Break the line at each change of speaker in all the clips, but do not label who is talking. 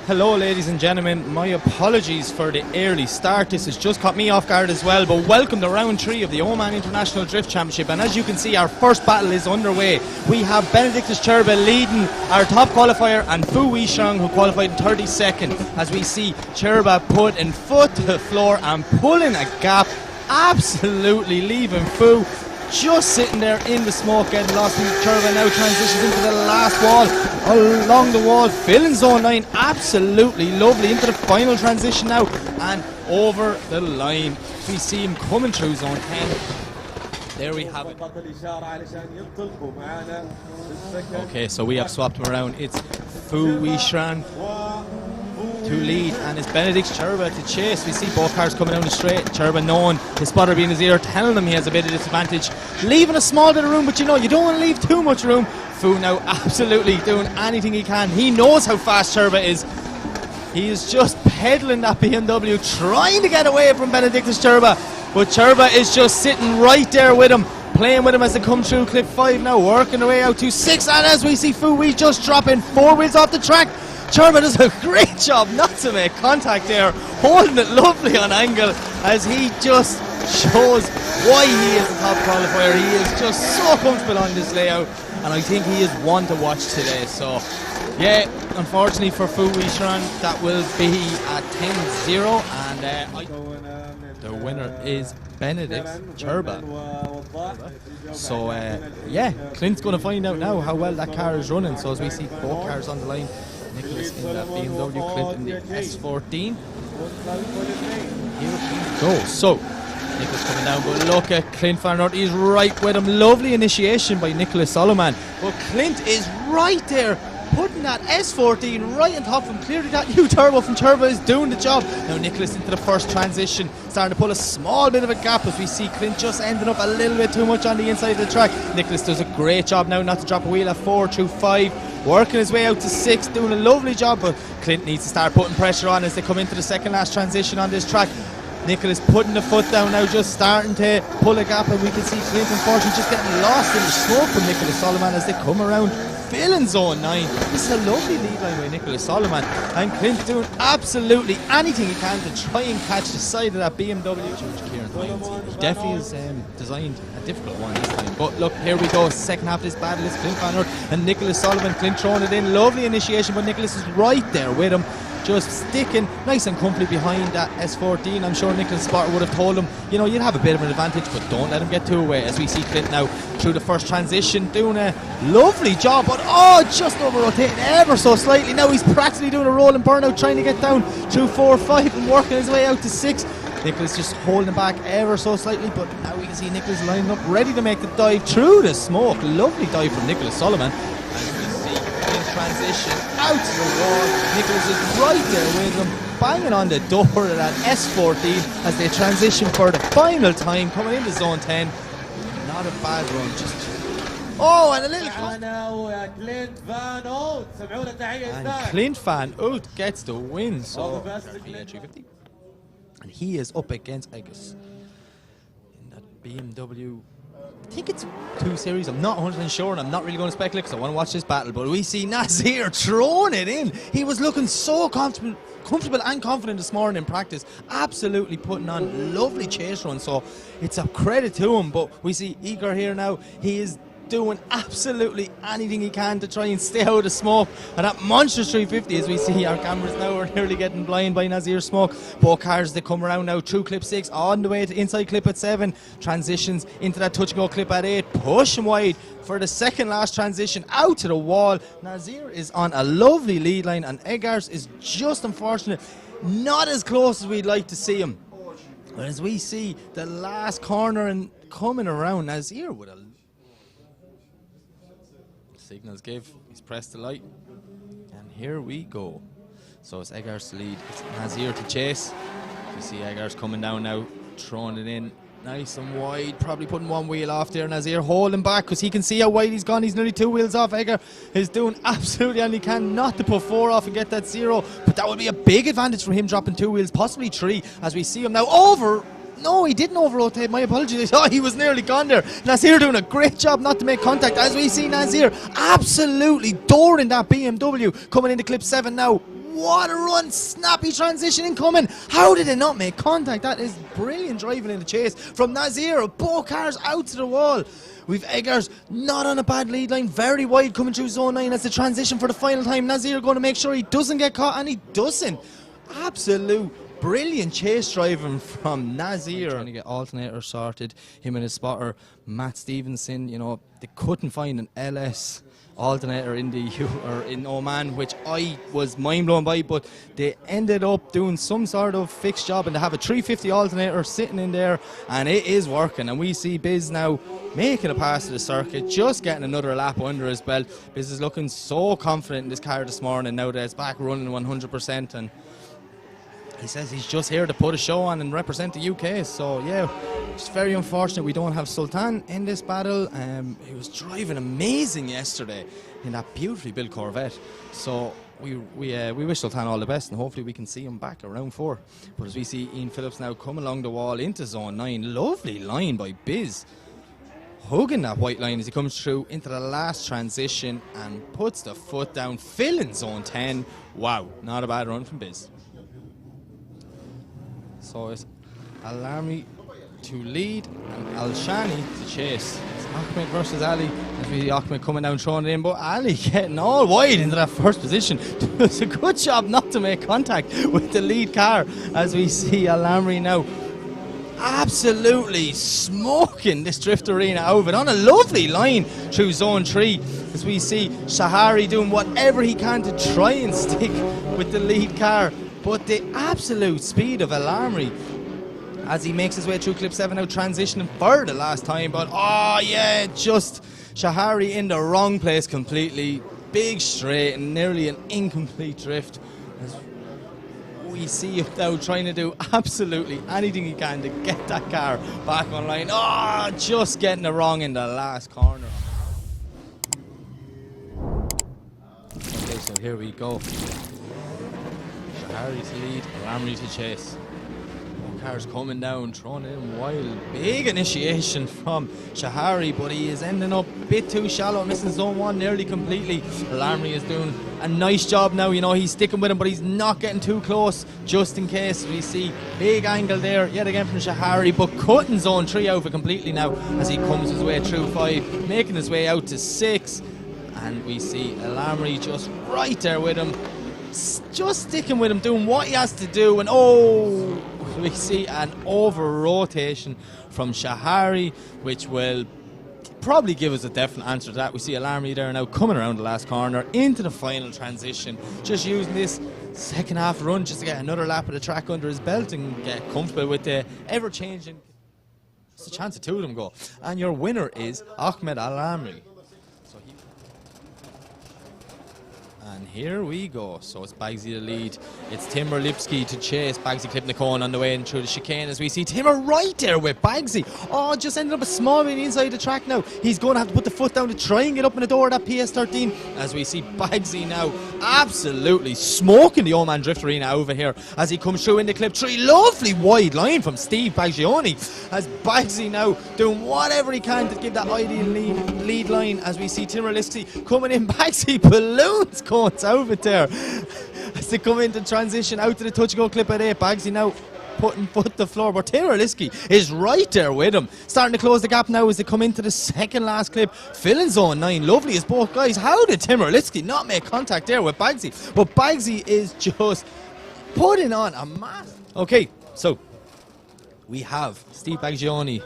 Hello ladies and gentlemen, my apologies for the early start. This has just caught me off guard as well, but welcome to round 3 of the Oman International Drift Championship, and as you can see our first battle is underway. We have Benedictus Cherba leading our top qualifier and Fu Weishang who qualified in 32nd, as we see Cherba putting foot to the floor and pulling a gap, absolutely leaving Fu just sitting there in the smoke, getting lost. And Cherba now transitions into the last wall, along the wall, filling zone 9, absolutely lovely, into the final transition now, and over the line. We see him coming through zone 10. There we have it. Okay, so we have swapped him around. It's Fu Weishang to lead, and it's Benedictus Cherba to chase. We see both cars coming down the straight. Cherba knowing his spotter being in his ear, telling him he has a bit of disadvantage, leaving a small bit of room, but you know, you don't want to leave too much room. Fu now absolutely doing anything he can. He knows how fast Cherba is. He is just pedaling that BMW, trying to get away from Benedictus Cherba, but Cherba is just sitting right there with him, playing with him as they come through clip 5 now, working their way out to 6, and as we see Fu Wei just dropping 4 wheels off the track. Cherba does a great job not to make contact there, holding it lovely on angle as he just shows why he is the top qualifier. He is just so comfortable on this layout, and I think he is one to watch today. So yeah, unfortunately for Fu Weishang, that will be a 10-0, and the winner is Benedictus Cherba. So yeah, Clint's going to find out now how well that car is running. So as we see both cars on the line, Nicholas in that BMW, Clint in the S14. Here we go. So Nicholas coming down, but look at Clint Van Aert. He's right with him. Lovely initiation by Nicholas Solomon, but Clint is right there, putting that S14 right on top of him. Clearly that new turbo from Cherba is doing the job. Now Nicholas into the first transition, starting to pull a small bit of a gap as we see Clint just ending up a little bit too much on the inside of the track. Nicholas does a great job now not to drop a wheel at 4 through 5, working his way out to 6, doing a lovely job, but Clint needs to start putting pressure on as they come into the second last transition on this track. Nicholas putting the foot down now, just starting to pull a gap, and we can see Clint unfortunately just getting lost in the smoke from Nicholas Solomon as they come around filling zone 9. This is a lovely lead line by Nicholas Solomon, and Clint doing absolutely anything he can to try and catch the side of that BMW. He definitely has designed a difficult one this time, but look, here we go. Second half of this battle is Clint Van Aert and Nicholas Solomon. Clint throwing it in, lovely initiation, but Nicholas is right there with him, just sticking nice and comfortably behind that S14. I'm sure Nicholas' spotter would have told him, you know, you'd have a bit of an advantage, but don't let him get too away. As we see Clint now through the first transition, doing a lovely job, but just over rotating ever so slightly. Now he's practically doing a rolling burnout, trying to get down through 4 or 5 and working his way out to 6. Nicholas just holding back ever so slightly, but now we can see Nicholas lining up, ready to make the dive through the smoke. Lovely dive from Nicholas Solomon. Transition out to the wall. Nicholas is right there with him, banging on the door of that S14 as they transition for the final time, coming into zone 10. Not a bad run, just and a little and Clint Van Aert gets the win. So and he is up against, I guess, in that BMW, I think it's 2 series, I'm not 100% sure, and I'm not really going to speculate because I want to watch this battle, but we see Nazir throwing it in. He was looking so comfortable and confident this morning in practice, absolutely putting on lovely chase runs, so it's a credit to him. But we see Igor here now, he is doing absolutely anything he can to try and stay out of the smoke, and that monstrous 350, as we see our cameras now are nearly getting blind by Nazir's smoke. Both cars, they come around now through clip 6 on the way to inside clip at 7, transitions into that touch and go clip at 8, pushing wide for the second last transition out to the wall. Nazir is on a lovely lead line, and Eggers is just unfortunate not as close as we'd like to see him. But as we see the last corner and coming around, Nazir with a signals give, he's pressed the light, and here we go. So it's Eggers to lead, it's Nazir to chase. You see Eggers coming down now, throwing it in nice and wide, probably putting 1 wheel off there. Nazir holding back because he can see how wide he's gone. He's nearly 2 wheels off. Eggers is doing absolutely all he can not to put 4 off and get that 0, but that would be a big advantage for him, dropping 2 wheels, possibly 3, as we see him now over. No, he didn't over-rotate. My apologies. I thought he was nearly gone there. Nazir doing a great job not to make contact, as we see Nazir absolutely dooring that BMW coming into clip 7 now. what a run. Snappy transition incoming. How did it not make contact? That is brilliant driving in the chase from Nazir. Both cars out to the wall. We've Eggers not on a bad lead line, very wide coming through zone 9 as the transition for the final time. Nazir going to make sure he doesn't get caught, and he doesn't. Absolute brilliant chase driving from Nazir. Trying to get alternator sorted. Him and his spotter, Matt Stevenson, you know, they couldn't find an LS alternator in in Oman, which I was mind blown by, but they ended up doing some sort of fixed job, and they have a 350 alternator sitting in there, and it is working. And we see Biz now making a pass to the circuit, just getting another lap under his belt. Biz is looking so confident in this car this morning now that it's back running 100%, and he says he's just here to put a show on and represent the UK. So yeah, it's very unfortunate we don't have Sultan in this battle. He was driving amazing yesterday in that beautifully built Corvette. So we wish Sultan all the best, and hopefully we can see him back around 4. But as we see Ian Phillips now come along the wall into zone 9, lovely line by Biz, hugging that white line as he comes through into the last transition and puts the foot down, filling zone 10. Wow, not a bad run from Biz. So it's Alarmi to lead and Al-Shani to chase. It's Ahmed versus Ali. As we see Ahmed coming down, throwing it in, but Ali getting all wide into that first position. Does a good job not to make contact with the lead car, as we see Alarmi now absolutely smoking this drift arena over on a lovely line through zone 3, as we see Shahari doing whatever he can to try and stick with the lead car. But the absolute speed of Alarmi as he makes his way through clip 7, now transitioning for the last time. But oh yeah, just Shahari in the wrong place completely. Big straight and nearly an incomplete drift. As we see him now trying to do absolutely anything he can to get that car back online. Oh, just getting it wrong in the last corner. Okay, so here we go. Shahari to lead, Alarmi to chase. Cars coming down, thrown in wild. Big initiation from Shahari, but he is ending up a bit too shallow, missing zone 1 nearly completely. Alarmi is doing a nice job now, you know, he's sticking with him, but he's not getting too close, just in case. We see big angle there, yet again from Shahari, but cutting zone 3 over completely now as he comes his way through 5, making his way out to 6. And we see Alarmi just right there with him, just sticking with him, doing what he has to do. And oh, we see an over rotation from Shahari, which will probably give us a definite answer to that. We see Alarmi there now coming around the last corner into the final transition, just using this second half run just to get another lap of the track under his belt and get comfortable with the ever-changing. It's a chance of 2 of them go. And your winner is Ahmed Alarmi. And here we go. So it's Bagsy to lead. It's Timur Lipski to chase. Bagsy clipping the cone on the way in through the chicane, as we see Timur right there with Bagsy. Oh, just ended up a small bit inside the track now. He's going to have to put the foot down to try and get up in the door of that PS13, as we see Bagsy now absolutely smoking the Oman Drift Arena over here as he comes through into clip 3. Lovely wide line from Steve Baggioni, as Bagsy now doing whatever he can to give that ideal lead line, as we see Timur Lipski coming in. Bagsy balloons cones over there as they come into transition out to the touch and go clip at 8. Bagsy now putting foot to the floor, but Timur Lipski is right there with him, starting to close the gap now as they come into the second last clip, filling zone 9. Lovely as both guys. How did Timur Lipski not make contact there with Bagsy? But Bagsy is just putting on a mass. Okay, so we have Steve Baggioni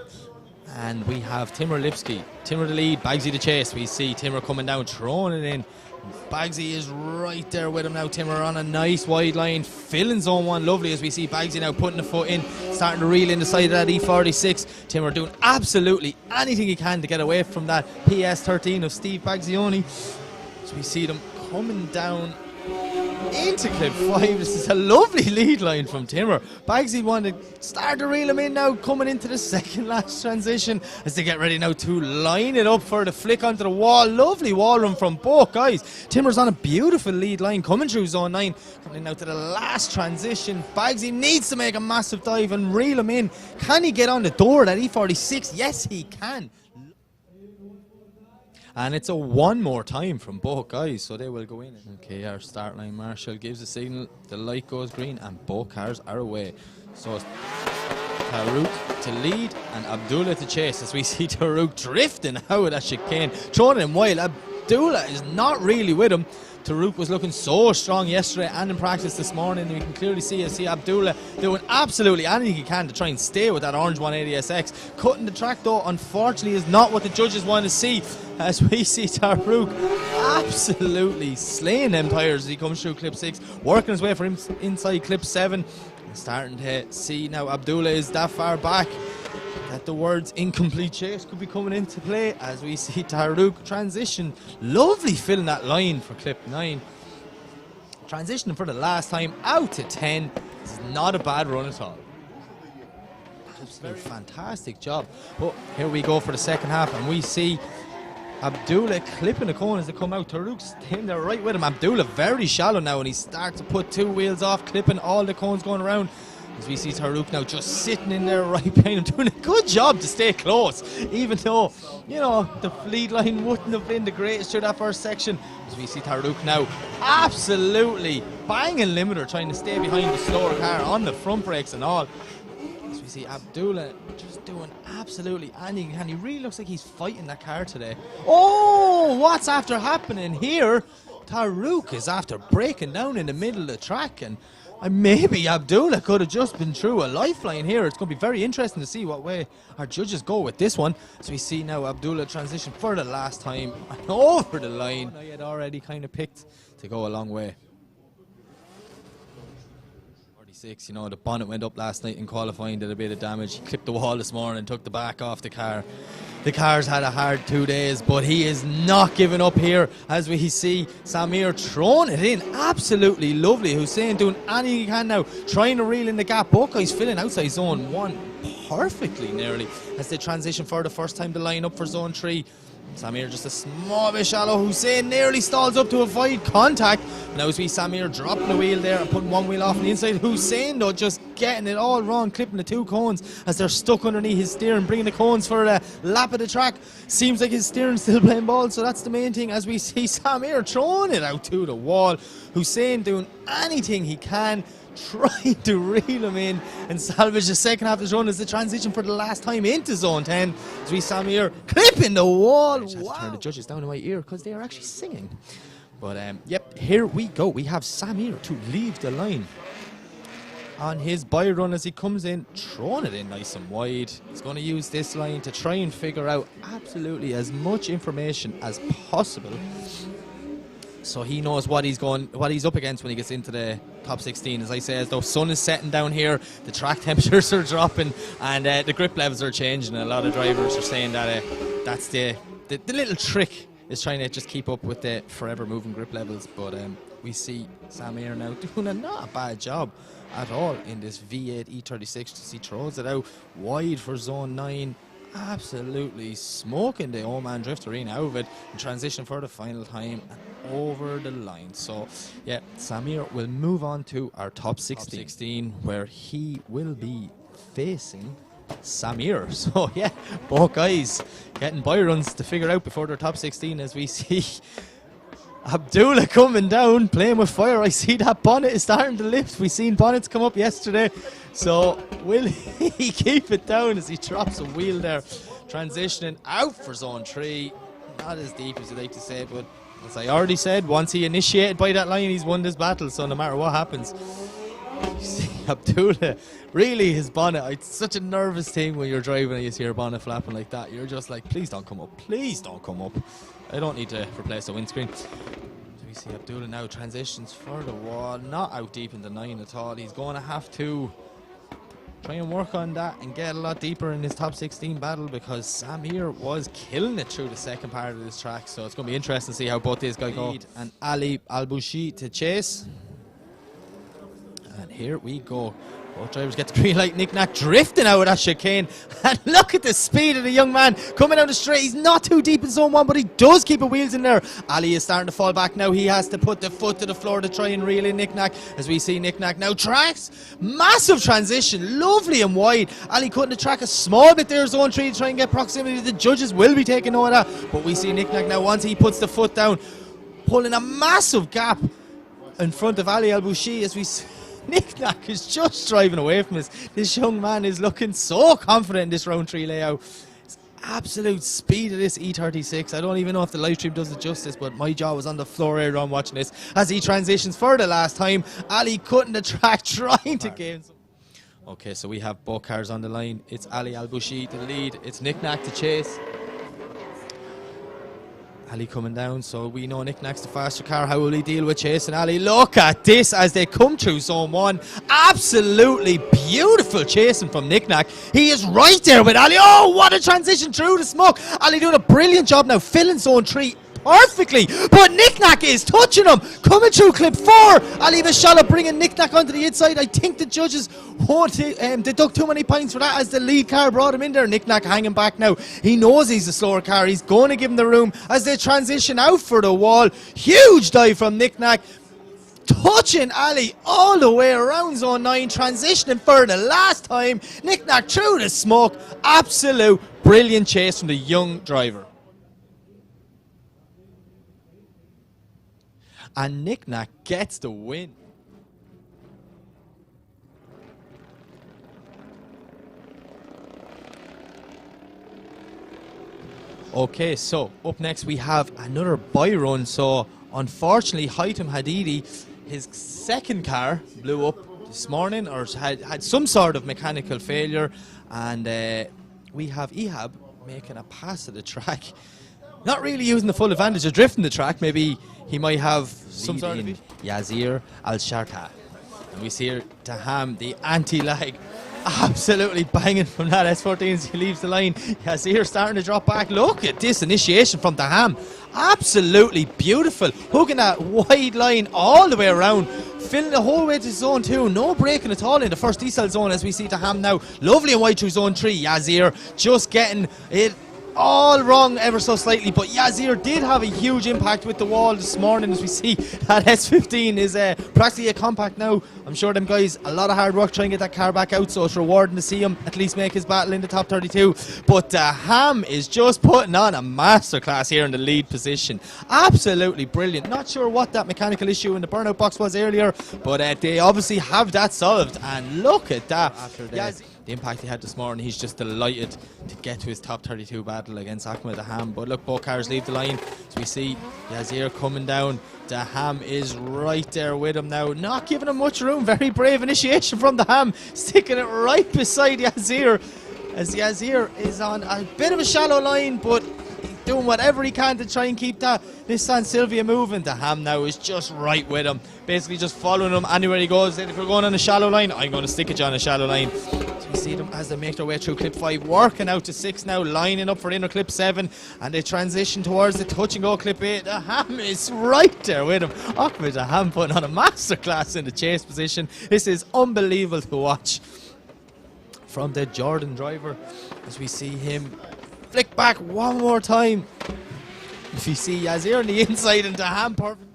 and we have Timur Lipski. Timur the lead, Bagsy the chase. We see Timur coming down, throwing it in. Bagsy is right there with him now. Timur on a nice wide line, filling zone 1. Lovely as we see Bagsy now putting the foot in, starting to reel in the side of that E46. Timur doing absolutely anything he can to get away from that PS13 of Steve Baggioni. So we see them coming down into clip 5. This is a lovely lead line from Timur. Bagsy wanted to start to reel him in now, coming into the second last transition as they get ready now to line it up for the flick onto the wall. Lovely wall run from both guys. Timur's on a beautiful lead line coming through zone 9, coming now to the last transition. Bagsy needs to make a massive dive and reel him in. Can he get on the door of that E46? Yes, he can. And it's a one more time from both guys, so they will go in. Okay, our start line marshal gives a signal, the light goes green, and both cars are away. So it's Tarouk to lead and Abdullah to chase, as we see Tarouk drifting out of that chicane, throwing him wild. Abdullah is not really with him. Tarouk was looking so strong yesterday and in practice this morning. We can clearly see Abdullah doing absolutely anything he can to try and stay with that orange 180SX. Cutting the track though, unfortunately, is not what the judges want to see, as we see Tarouk absolutely slaying them tyres as he comes through clip 6, working his way for him inside clip 7. Starting to see now Abdullah is that far back that the words incomplete chase could be coming into play, as we see Tarouk transition. Lovely filling that line for clip 9. Transitioning for the last time out to 10. This is not a bad run at all. Absolutely fantastic job. But here we go for the second half, and we see Abdullah clipping the cone as they come out. Tarouk's staying there right with him. Abdullah very shallow now, and he starts to put 2 wheels off, clipping all the cones going around. As we see Tarouk now just sitting in there right behind him, doing a good job to stay close, even though, you know, the lead line wouldn't have been the greatest through that first section. As we see Tarouk now absolutely banging limiter, trying to stay behind the slower car on the front brakes and all. As we see Abdullah just doing absolutely anything, and he really looks like he's fighting that car today. Oh, what's after happening here? Tarouk is after breaking down in the middle of the track, and maybe Abdullah could have just been through a lifeline here. It's going to be very interesting to see what way our judges go with this one. So we see now Abdullah transition for the last time and over the line. I had already kind of picked to go a long way. 46, you know, the bonnet went up last night in qualifying, did a bit of damage. He clipped the wall this morning, took the back off the car. The car's had a hard 2 days, but he is not giving up here, as we see Samir throwing it in. Absolutely lovely. Hussein doing anything he can now, trying to reel in the gap. Both guys filling outside zone 1 perfectly nearly as they transition for the first time to line up for zone 3. Samir just a small bit shallow. Hussein nearly stalls up to avoid contact. Now as we see Samir dropping the wheel there and putting 1 wheel off on the inside. Hussein though just getting it all wrong, clipping the 2 cones as they're stuck underneath his steering, bringing the cones for a lap of the track. Seems like his steering's still playing ball, so that's the main thing, as we see Samir throwing it out to the wall. Hussein doing anything he can, trying to reel him in and salvage the second half of his run as the transition for the last time into zone 10. As we Samir clipping the wall. Wow. Turn the judges down in my ear because they are actually singing. But yep, here we go. We have Samir to leave the line on his by run as he comes in, throwing it in nice and wide. He's going to use this line to try and figure out absolutely as much information as possible, so he knows what he's up against when he gets into the top 16. As I say, as the sun is setting down here, the track temperatures are dropping, and the grip levels are changing. A lot of drivers are saying that that's the little trick, is trying to just keep up with the forever moving grip levels. But we see Samir now doing not a bad job at all in this V8 E36. As he throws it out wide for zone 9. Absolutely smoking the Oman Drift Arena out of it, in transition for the final time and over the line. So yeah, Samir will move on to our top 16, where he will be facing Samir. So yeah, both guys getting by runs to figure out before their top 16, as we see Abdullah coming down, playing with fire. I see that bonnet is starting to lift. We seen bonnets come up yesterday. So will he keep it down as he drops a wheel there, transitioning out for zone 3. Not as deep as you'd like to say, but as I already said, once he initiated by that line, he's won this battle. So no matter what happens, you see Abdullah, really his bonnet, it's such a nervous thing when you're driving and you see your bonnet flapping like that. You're just like, please don't come up, please don't come up. I don't need to replace the windscreen. So we see Abdullah now transitions for the wall, not out deep in the 9 at all. He's going to have to try and work on that and get a lot deeper in his top 16 battle, because Samir was killing it through the second part of this track. So it's going to be interesting to see how both these guys go. And Ali Al-Bushi to chase. And here we go. Both drivers get the green light. Nick Nack drifting out of that chicane. And look at the speed of the young man coming down the straight. He's not too deep in zone 1, but he does keep the wheels in there. Ali is starting to fall back now. He has to put the foot to the floor to try and reel in Nick Nack. As we see Nick Nack now tracks. Massive transition. Lovely and wide. Ali cutting the track a small bit there, zone 3, to try and get proximity. The judges will be taking note of that. But we see Nick Nack now, once he puts the foot down, pulling a massive gap in front of Ali Al-Boushi. As we see Nick Nack is just driving away from us. This young man is looking so confident in this round 3 layout. It's absolute speed of this E36. I don't even know if the live stream does it justice, but my jaw was on the floor earlier on watching this. As he transitions for the last time, Ali cutting the track, trying to gain some. Okay, so we have both cars on the line. It's Ali Al-Boushi to lead. It's Nick Nack to chase. Ali coming down, so we know Nick Nack's the faster car. How will he deal with chasing Ali? Look at this as they come through zone 1. Absolutely beautiful chasing from Nick Nack. He is right there with Ali. Oh, what a transition through the smoke. Ali doing a brilliant job now, filling zone 3 perfectly, but Nick Nack is touching him, coming through clip 4. Ali Vishala bringing Nick Nack onto the inside. I think the judges won't deduct too many points for that, as the lead car brought him in there. Nick Nack hanging back now. He knows he's a slower car. He's going to give him the room as they transition out for the wall. Huge dive from Nick Nack, touching Ali all the way around zone 9, transitioning for the last time. Nick Nack through the smoke. Absolute brilliant chase from the young driver. And Nick Nack gets the win. Okay, so up next we have another buy run. So unfortunately, Haitham Hadidi, his second car blew up this morning, or had some sort of mechanical failure, and we have Ihab making a pass at the track. Not really using the full advantage of drifting the track. Maybe he might have some sort of Yazir Al-Sharta. And we see here Taham, the anti-lag, absolutely banging from that S14 as he leaves the line. Yazir starting to drop back. Look at this initiation from Taham. Absolutely beautiful. Hooking that wide line all the way around, filling the whole way to zone 2. No braking at all in the first decel zone, as we see Taham now. Lovely and wide through zone 3. Yazir just getting it all wrong ever so slightly, but Yazir did have a huge impact with the wall this morning, as we see that S15 is practically a compact now. I'm sure them guys, a lot of hard work trying to get that car back out, so it's rewarding to see him at least make his battle in the top 32. But Ham is just putting on a masterclass here in the lead position. Absolutely brilliant. Not sure what that mechanical issue in the burnout box was earlier, but they obviously have that solved, and look at that. After the impact he had this morning, he's just delighted to get to his top 32 battle against Ahmed Daham. But look, both cars leave the line, so we see Yazir coming down. Daham is right there with him now, not giving him much room. Very brave initiation from Daham, sticking it right beside Yazir, as Yazir is on a bit of a shallow line, but doing whatever he can to try and keep that Nissan Silvia moving. Daham now is just right with him, basically just following him anywhere he goes. If we're going on a shallow line, I'm going to stick it on a shallow line. So you see them as they make their way through clip 5, working out to 6 now, lining up for inner clip 7, and they transition towards the touch and go clip 8. Daham is right there with him. Ahmed Daham putting on a masterclass in the chase position. This is unbelievable to watch from the Jordan driver, as we see him flick back one more time. If you see Yazir on the inside and Daham perfect.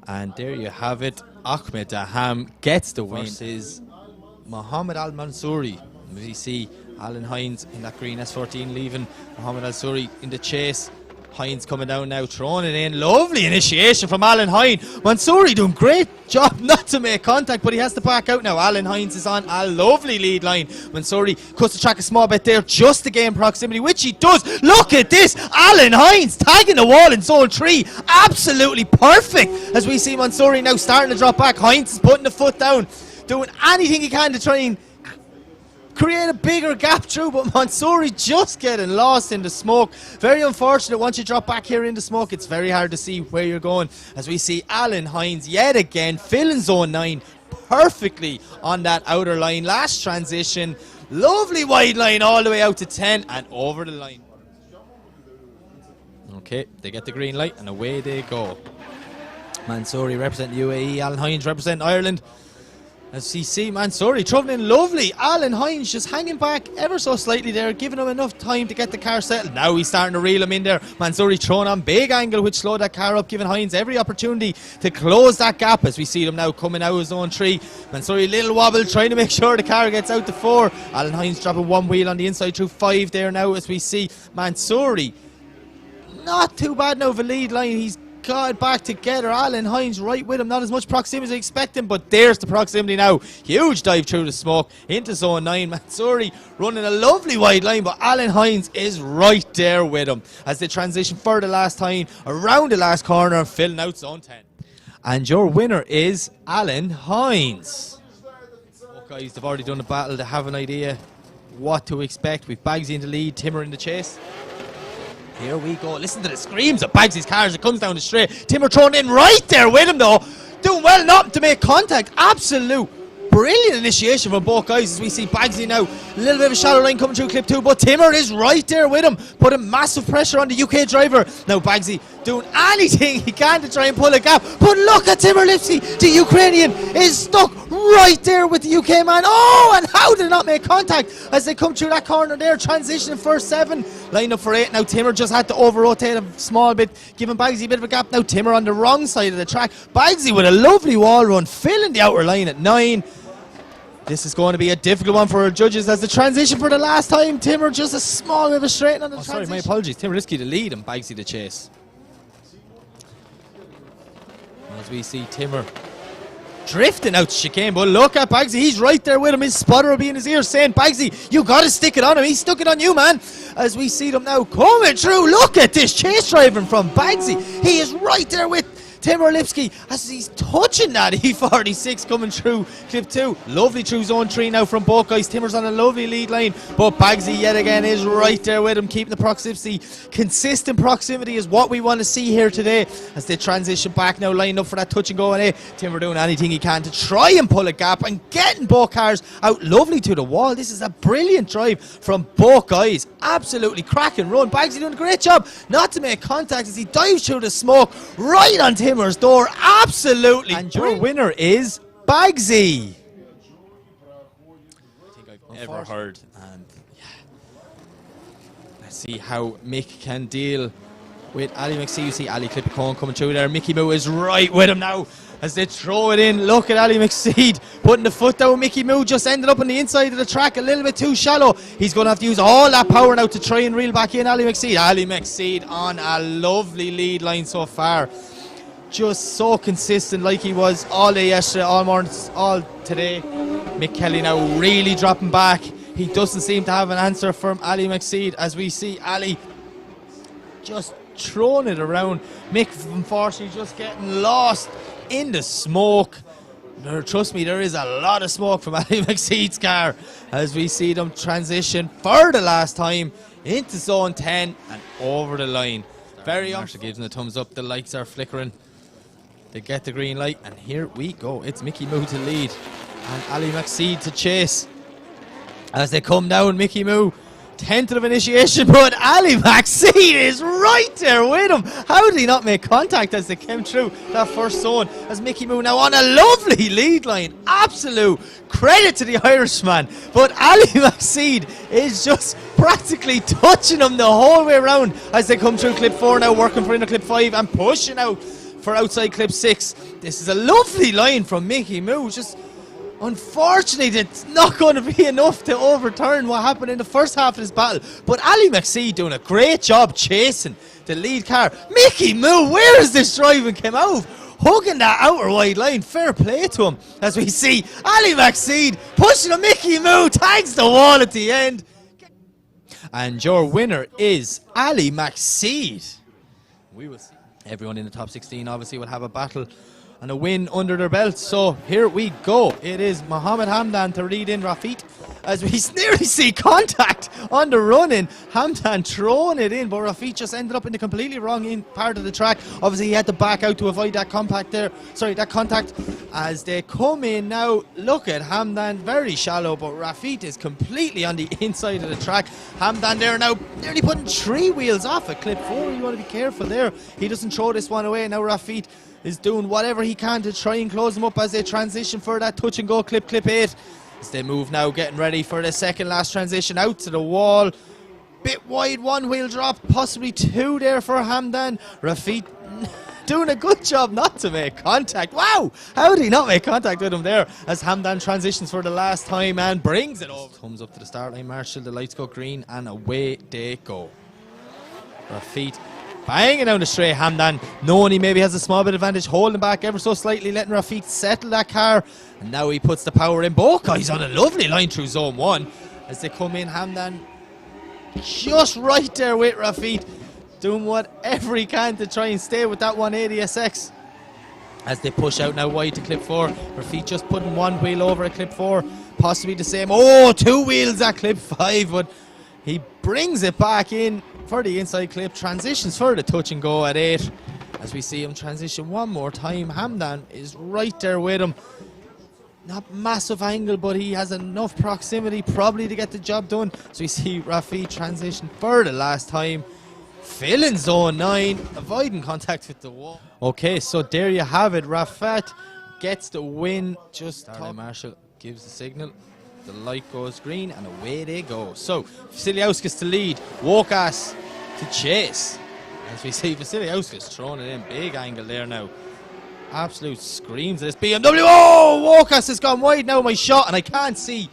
And there you have it. Ahmed Daham gets the win. Versus Mohammed Al Mansouri. We see Alan Hines in that green S14 leaving Mohammed Al Mansouri in the chase. Hines coming down now, throwing it in. Lovely initiation from Alan Hines. Mansouri doing great job not to make contact, but he has to back out now. Alan Hines is on a lovely lead line. Mansouri cuts the track a small bit there just to gain proximity, which he does. Look at this. Alan Hines tagging the wall in zone 3. Absolutely perfect. As we see Mansouri now starting to drop back. Hines is putting the foot down, doing anything he can to try and create a bigger gap through, but Mansouri just getting lost in the smoke. Very unfortunate. Once you drop back here in the smoke, it's very hard to see where you're going, as we see Alan Hines yet again filling zone 9 perfectly on that outer line. Last transition, lovely wide line all the way out to 10 and over the line. Okay, they get the green light and away they go. Mansouri represent UAE, Alan Hines represent Ireland. As you see, Mansouri travelling in lovely. Alan Hines just hanging back ever so slightly there, giving him enough time to get the car settled. Now he's starting to reel him in there. Mansouri throwing on big angle, which slowed that car up, giving Hines every opportunity to close that gap. As we see them now coming out of zone 3. Mansouri little wobble, trying to make sure the car gets out to 4. Alan Hines dropping one wheel on the inside through 5 there now. As we see Mansouri, not too bad now of a lead line. He's got back together. Alan Hines right with him. Not as much proximity as I expected, but there's the proximity now. Huge dive through the smoke into zone 9. Mansouri running a lovely wide line, but Alan Hines is right there with him as they transition for the last time around the last corner and filling out zone 10. And your winner is Alan Hines. Oh, guys, they've already done the battle. They have an idea what to expect. We've Bagsy in the lead, Timmer in the chase. Here we go. Listen to the screams of Bagsy's car as it comes down the straight. Timmer thrown in right there with him though. Doing well not to make contact. Absolute brilliant initiation from both guys as we see Bagsy now. A little bit of a shallow line coming through clip 2, but Timmer is right there with him, putting massive pressure on the UK driver. Now Bagsy doing anything he can to try and pull a gap, but look at Timur Lipsky. The Ukrainian is stuck right there with the UK man. Oh, and how did not make contact as they come through that corner there, transitioning first 7, line up for 8. Now Timmer just had to over-rotate a small bit, giving Bagsy a bit of a gap. Now Timmer on the wrong side of the track. Bagsy with a lovely wall run, filling the outer line at 9. This is going to be a difficult one for our judges as the transition for the last time. Timmer just a small bit of a straighten on the transition. Sorry, my apologies. Timur Lipsky the lead and Bagsy the chase. As we see Timmer drifting out chicane, but look at Bagsy, he's right there with him. His spotter will be in his ear saying, Bagsy, you got to stick it on him. He stuck it on you, man. As we see them now coming through, look at this chase driving from Bagsy. He is right there with Timur Lipsky as he's touching that E46 coming through clip 2. Lovely through zone 3 now from both guys. Timmer's on a lovely lead line, but Bagsy yet again is right there with him, keeping the proximity. Consistent proximity is what we want to see here today as they transition back now, lined up for that touch and go. And Timmer doing anything he can to try and pull a gap and getting both cars out lovely to the wall. This is a brilliant drive from both guys. Absolutely cracking run. Bagsy doing a great job not to make contact as he dives through the smoke right on Timmer's door. Absolutely. And your winner is Bagsy. I think I've ever heard. And yeah, let's see how Mick can deal with Ali McSee. You see Ali Clippercone coming through there. Mickey Moo is right with him now as they throw it in. Look at Ali McSeed putting the foot down. Mickey Moo just ended up on the inside of the track a little bit too shallow. He's going to have to use all that power now to try and reel back in Ali McSeed. Ali McSeed on a lovely lead line so far. Just so consistent like he was all day yesterday, all morning, all today. Mick Kelly now really dropping back. He doesn't seem to have an answer from Ali McSeed as we see Ali just throwing it around. Mick unfortunately just getting lost in the smoke. Trust me, there is a lot of smoke from Ali McSeed's car as we see them transition for the last time into zone 10 and over the line. Very Marshall gives them the thumbs up. The lights are flickering. They get the green light and here we go. It's Mickey Moo to lead and Ali McSeed to chase as they come down. Mickey Moo tentative initiation, but Ali McSeed is right there with him. How did he not make contact as they came through that first zone as Mickey Moo now on a lovely lead line. Absolute credit to the Irishman, but Ali McSeed is just practically touching him the whole way around as they come through clip 4 now, working for into clip 5 and pushing out for outside clip 6. This is a lovely line from Mickey Moo. Just unfortunately, it's not going to be enough to overturn what happened in the first half of this battle. But Ali McSee doing a great job chasing the lead car. Mickey Moo, where is this driving came out? Hugging that outer wide line. Fair play to him as we see Ali McSee pushing a Mickey Moo, tags the wall at the end. And your winner is Ali McSee. We will see. Everyone in the top 16 obviously will have a battle and a win under their belts. So here we go. It is Mohammed Hamdan to lead in Rafit as we nearly see contact on the run-in. Hamdan throwing it in, but Rafit just ended up in the completely wrong part of the track. Obviously he had to back out to avoid that that contact as they come in now. Look at Hamdan, very shallow, but Rafit is completely on the inside of the track. Hamdan there now nearly putting 3 wheels off at clip 4. You want to be careful there he doesn't throw this one away. Now Rafit is doing whatever he can to try and close them up as they transition for that touch and go clip 8. As they move now, getting ready for the second last transition out to the wall. Bit wide, one wheel drop, possibly two there for Hamdan. Rafik doing a good job not to make contact. Wow, how did he not make contact with him there as Hamdan transitions for the last time and brings it over. Comes up to the start line, Marshall, the lights go green and away they go. Rafik banging down the straight, Hamdan knowing he maybe has a small bit of advantage, holding back ever so slightly, letting Rafik settle that car, and now he puts the power in. Both guys on a lovely line through zone 1 as they come in. Hamdan just right there with Rafik, doing whatever he can to try and stay with that 180 SX as they push out now wide to clip 4. Rafik just putting one wheel over at clip 4, possibly the same. Oh, two wheels at clip 5, but he brings it back in for the inside clip, transitions for the touch and go at 8 as we see him transition one more time. Hamdan is right there with him. Not massive angle, but he has enough proximity probably to get the job done. So we see Rafik transition for the last time, filling zone 9, avoiding contact with the wall. Okay, so there you have it. Rafat gets the win. Just Marshall gives the signal. The light goes green and away they go. So Vasiliauskas to lead, Wokas to chase. As we see Vasiliauskas throwing it in, big angle there now. Absolute screams of this BMW. Oh, Wokas has gone wide now, my shot, and I can't see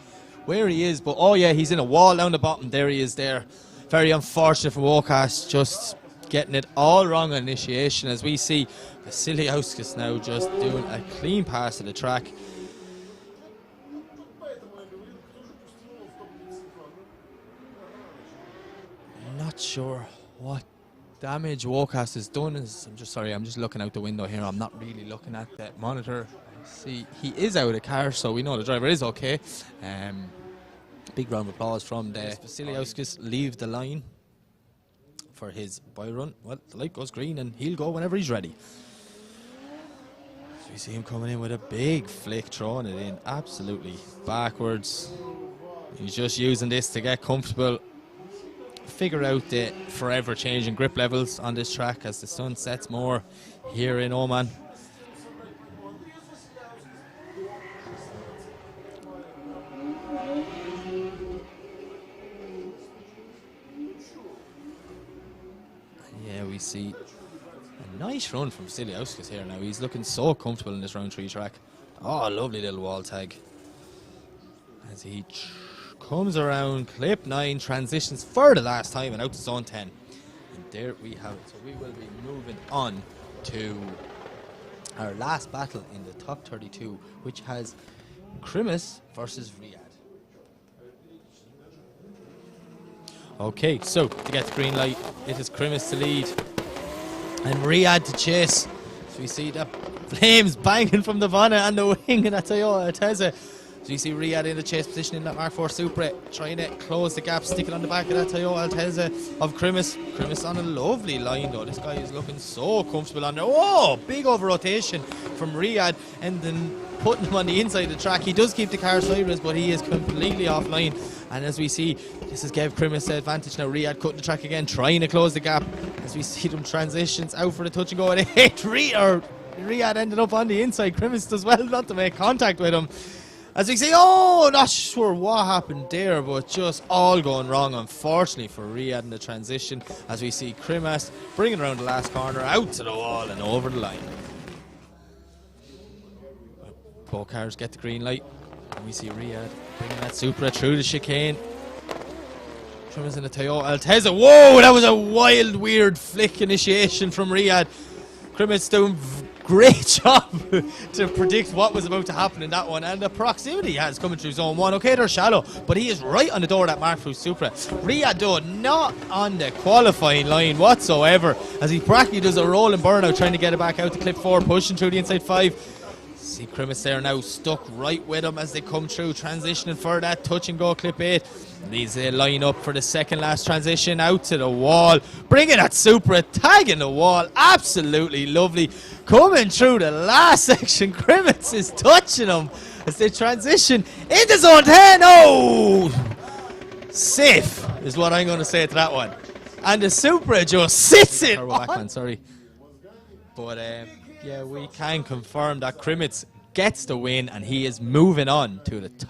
where he is, but oh yeah, he's in a wall down the bottom. There he is there. Very unfortunate for Wokas, just getting it all wrong on initiation as we see Vasiliauskas now just doing a clean pass of the track. Not sure what damage Wokas has done. I'm just looking out the window here. I'm not really looking at the monitor. See, he is out of the car, so we know the driver is okay. Big round of applause from the Vasiliauskas. Leave the line for his by run. Well, the light goes green and he'll go whenever he's ready. So we see him coming in with a big flick, throwing it in absolutely backwards. He's just using this to get comfortable, figure out the forever changing grip levels on this track as the sun sets more here in Oman. Yeah, we see a nice run from Vasiliauskas here now. He's looking so comfortable in this round 3 track. Oh, lovely little wall tag as he comes around clip 9, transitions for the last time and out to zone 10. And there we have it. So we will be moving on to our last battle in the top 32, which has Krimis versus Riyadh. Okay, so to get the green light, it is Krimis to lead and Riyadh to chase. So we see the flames banging from the bonnet and the wing of that Toyota Altezza. So you see Riyadh in the chase position in that Mark IV Supra, trying to close the gap, sticking on the back of that Toyota Altezza of Krimis. Krimis on a lovely line though. This guy is looking so comfortable on there. Oh, big over rotation from Riyadh and then putting him on the inside of the track. He does keep the car sideways, but he is completely offline. And as we see, this is gave Krimis the advantage now. Riyadh cutting the track again, trying to close the gap. As we see them transitions out for the touch and go at 8. Riyadh ended up on the inside. Krimis does well not to make contact with him. As we see, oh, not sure what happened there, but just all going wrong, unfortunately, for Riyadh in the transition. As we see Krimis bringing around the last corner, out to the wall and over the line. Both cars get the green light. And we see Riyadh bringing that Supra through the chicane. Krimis in the Toyota Altezza. Whoa, that was a wild, weird flick initiation from Riyadh. Krimis doing great job to predict what was about to happen in that one, and the proximity has coming through zone 1. Okay, they're shallow, but he is right on the door of that Mark IV Supra. Riyadh though not on the qualifying line whatsoever as he practically does a rolling burnout trying to get it back out to clip 4, pushing through the inside 5. See Krimis there now stuck right with him as they come through, transitioning for that touch and go clip 8. These line up for the second last transition out to the wall, bringing that Supra, tagging the wall, absolutely lovely. Coming through the last section, Krimis is touching him as they transition into zone 10. Oh, safe is what I'm going to say to that one. And the Supra just sits in. Sorry, but Yeah, we can confirm that Krimitz gets the win and he is moving on to the top.